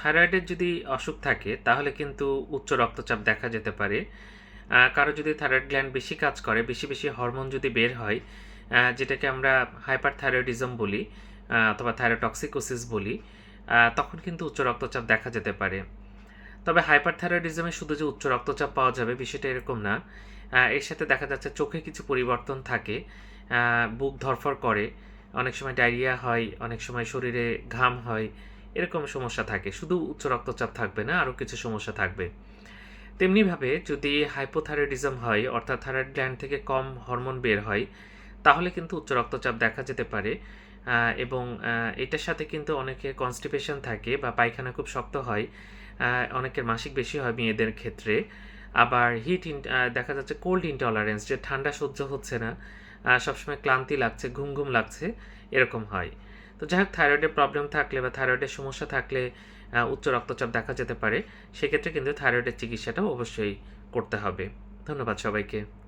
থাইরয়েডের যদি অসুখ থাকে তাহলে কিন্তু উচ্চ রক্তচাপ দেখা যেতে পারে। কারো যদি থাইরয়েড গ্ল্যান্ড বেশি কাজ করে, বেশি, বেশি হরমোন যদি বের হয়, যেটাকে আমরা হাইপারথাইরয়েডিজম বলি, অথবা থাইরোটক্সিকোসিস বলি, তখন কিন্তু উচ্চ রক্তচাপ দেখা যেতে পারে। তবে হাইপারথাইরয়েডিজমে শুধু যে উচ্চ রক্তচাপ পাওয়া যাবে বিষয়টা এরকম না। এর সাথে দেখা যাচ্ছে চোখে কিছু পরিবর্তন থাকে, বুক ধড়ফড় করে, অনেক সময় ডায়রিয়া হয়, অনেক সময় শরীরে ঘাম হয়, এরকম সমস্যা থাকে। শুধু উচ্চ রক্তচাপ থাকবে না, আরও কিছু সমস্যা থাকবে। তেমনিভাবে যদি হাইপোথাইরয়েডিজম হয়, অর্থাৎ থাইরয়েড গ্ল্যান্ড থেকে কম হরমোন বের হয়, তাহলে কিন্তু উচ্চ রক্তচাপ দেখা যেতে পারে। এবং এটার সাথে কিন্তু অনেকের কনস্টিপেশন থাকে বা পায়খানা খুব শক্ত হয়, অনেকের মাসিক বেশি হয় মেয়েদের ক্ষেত্রে। আবার দেখা যাচ্ছে কোল্ড ইনটলারেন্স, যে ঠান্ডা সহ্য হচ্ছে না, সবসময় ক্লান্তি লাগছে, ঘুম ঘুম লাগছে, এরকম হয়। তো যাই হোক, থাইরয়েডের প্রবলেম থাকলে বা থাইরয়েডের সমস্যা থাকলে উচ্চ রক্তচাপ দেখা যেতে পারে। সেক্ষেত্রে কিন্তু থাইরয়েডের চিকিৎসাটাও অবশ্যই করতে হবে। ধন্যবাদ সবাইকে।